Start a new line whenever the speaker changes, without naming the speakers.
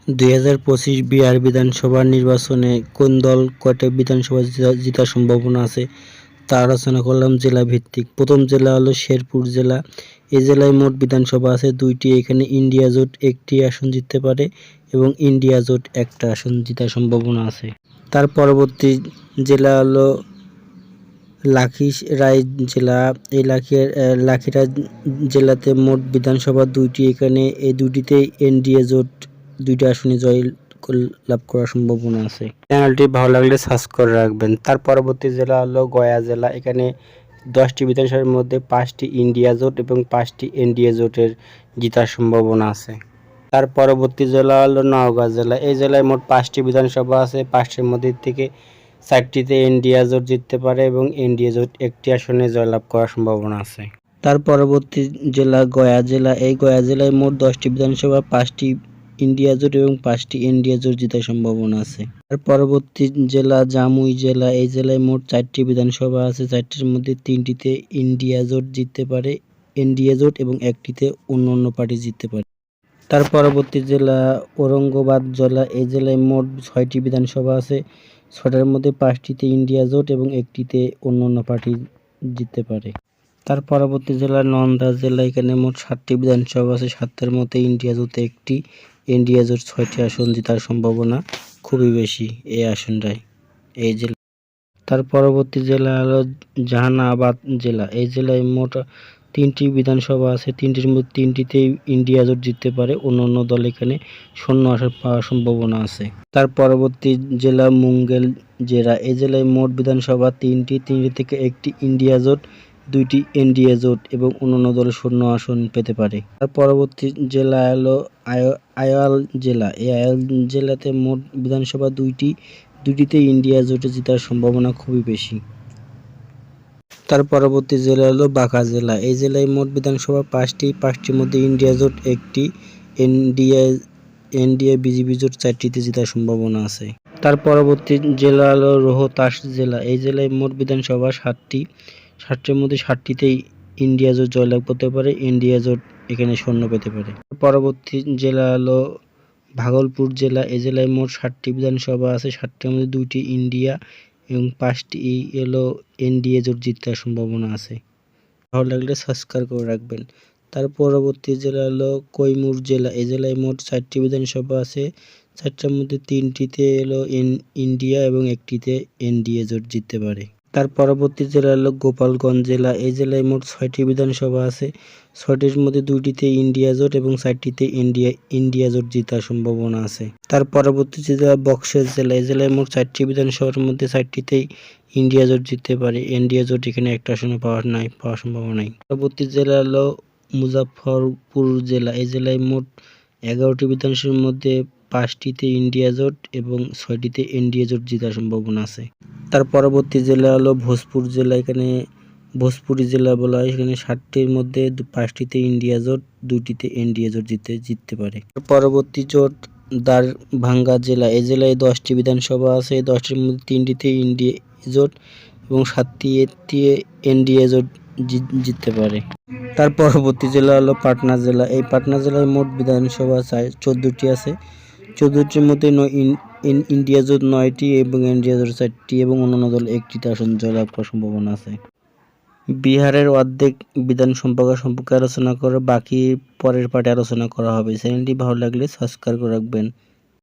2025 বিহার বিধানসভা নির্বাচনে কোন দল কয়টা বিধানসভা জেতার সম্ভাবনা আছে তা আলোচনা করলাম জেলা ভিত্তিক। প্রথম জেলা হলো শেরপুর জেলা। এই জেলায় মোট বিধানসভা আছে 2টি। এখানে ইন্ডিয়া জোট 1টি আসন জিততে পারে এবং ইন্ডিয়া জোট 1টা আসন জেতার সম্ভাবনা আছে। তার পরবর্তী জেলা হলো লাখিরাই জেলা। এই লাখিরাই জেলাতে মোট বিধানসভা 2টি। এখানে এই 2টিতেই এনডিএ জোট 2টা আসনে জয় লাভ করার সম্ভাবনা আছে। চ্যানেলটি ভালো লাগলে সাবস্ক্রাইব করে রাখবেন। তার পরবর্তী জেলা হলো গয়া জেলা। এখানে 10টি বিধানসভার মধ্যে 5টি ইন্ডিয়া জোট এবং 5টি এনডিএ জোটের জেতার সম্ভাবনা আছে। তার পরবর্তী জেলা হলো নওগাঁ জেলা। এই জেলায় মোট 5টি বিধানসভা আছে। 5টির মধ্যে থেকে 4টিতে ইন্ডিয়া জোট জিততে পারে এবং এনডিএ জোট 1টি আসনে জয়লাভ করার সম্ভাবনা আছে। তার পরবর্তী জেলা গয়া জেলা। এই গয়া জেলায় মোট 10টি বিধানসভা, 5টি ইন্ডিয়া জোট এবং 5টি এনডিএ জোট জেতার সম্ভাবনা আছে। তার পরবর্তী জেলা জামুই জেলা। এই জেলায় মোট 4টি বিধানসভা আছে। 4টির মধ্যে 3টিতে ইন্ডিয়া জোট জিততে পারে, এনডিএ জোট এবং 1টিতে অন্য পার্টি জিততে পারে। তার পরবর্তী জেলা ঔরঙ্গাবাদ জেলা। এই জেলায় মোট 6টি বিধানসভা আছে। 6টার মধ্যে 5টিতে ইন্ডিয়া জোট এবং 1টিতে অন্য পার্টি জিততে পারে। তার পরবর্তী জেলা নওদা জেলা। এখানে মোট 7টি বিধানসভা আছে। 7টার মধ্যে ইন্ডিয়া জোট 1টি, ইন্ডিয়া জোট 6টি আসন জেতার সম্ভাবনা খুবই বেশি এই আসনটায় এই জেলা। তার পরবর্তী জেলা হলো জাহানাবাদ জেলা। এই জেলায় মোট 3টি বিধানসভা আছে। 3টির মধ্যে 3টিতেই ইন্ডিয়া জোট জিততে পারে, অন্য দল এখানে শূন্য আসন পাওয়ার সম্ভাবনা আছে। তার পরবর্তী জেলা মুঙ্গের জেলা। এই জেলায় মোট বিধানসভা 3টি থেকে 1টি ইন্ডিয়া জোট, 2টি এনডিএ জোট এবং অন্য দল শূন্য আসন পেতে পারে। তার পরবর্তী জেলা হলো আইওয়াল জেলা। এই আইওয়াল জেলাতে মোট বিধানসভা 2টিতে ইন্ডিয়া জোটে জেতার সম্ভাবনা খুবই বেশি। তার পরবর্তী জেলা হলো বাঁকা জেলা। এই জেলায় মোট বিধানসভা 5টি। 5টির মধ্যে ইন্ডিয়া জোট 1টি, এনডিএ বিজেপি জোট 4টিতে জেতার সম্ভাবনা আছে। তার পরবর্তী জেলা হলো রোহতাস জেলা। এই জেলায় মোট বিধানসভা 7টি। 7টির মধ্যে 7টিতেই ইন্ডিয়া জোট জয়লাভ করতে পারে, ইন্ডিয়া জোট এখানে শূন্য পেতে পারে। পরবর্তী জেলা হলো ভাগলপুর জেলা। এই জেলায় মোট 7টি বিধানসভা আছে। 7টির মধ্যে 2টি ইন্ডিয়া এবং 5টি হলো এনডিএ জোট জিতার সম্ভাবনা আছে। ভালো লাগলে সাবস্ক্রাইব করে রাখবেন। তার পরবর্তী জেলা হলো কৈমুর জেলা। এই জেলায় মোট 4টি বিধানসভা আছে। 4টার মধ্যে 3টিতে হলো ইন্ডিয়া এবং 1টিতে এনডিএ জোট জিততে পারে। তার পরবর্তী জেলা হলো গোপালগঞ্জ জেলা। এই জেলায় মোট 6টি বিধানসভা আছে। 6টির মধ্যে 2টিতে ইন্ডিয়া জোট এবং 4টিতে ইন্ডিয়া জোট জেতার সম্ভাবনা আছে। তার পরবর্তী জেলা বক্সার জেলা। এই জেলায় মোট 4টি বিধানসভার মধ্যে 4টিতেই ইন্ডিয়া জোট জিততে পারে, এনডিএ জোট এখানে একটা আসনে পাওয়ার সম্ভাবনা নাই। পরবর্তী জেলা হলো মুজাফফরপুর জেলা। এই জেলায় মোট 11টি বিধানসভার মধ্যে 5টিতে ইন্ডিয়া জোট এবং 6টিতে এনডিএ জোট জেতার সম্ভাবনা আছে। তার পরবর্তী জেলা হলো ভোজপুর জেলা। এখানে ভোজপুরি জেলা বলা হয়। এখানে 7টির মধ্যে 5টিতে ইন্ডিয়া জোট, 2টিতে এনডিএ জোট জিততে পারে। পরবর্তী জোট দারভাঙ্গা জেলা। এই জেলায় 10টি বিধানসভা আছে। 10টির মধ্যে 3টিতে ইন্ডিয়া জোট এবং 7টিতে এনডিএ জোট জিততে পারে। তার পরবর্তী জেলা হলো পাটনা জেলা। এই পাটনা জেলায় মোট বিধানসভা 14টি আছে। 14টির মধ্যে ইন্ডিয়া জোট 9টি এবং এনডিএ জোট 4টি এবং অন্যান্য দল 1টিতে আসন জয়লাভ করার সম্ভাবনা আছে। বিহারের অর্ধেক বিধান সম্পর্কে আলোচনা করে বাকি পরের পার্টে আলোচনা করা হবে। চ্যানেলটি ভালো লাগলে সাবস্ক্রাইব করে রাখবেন।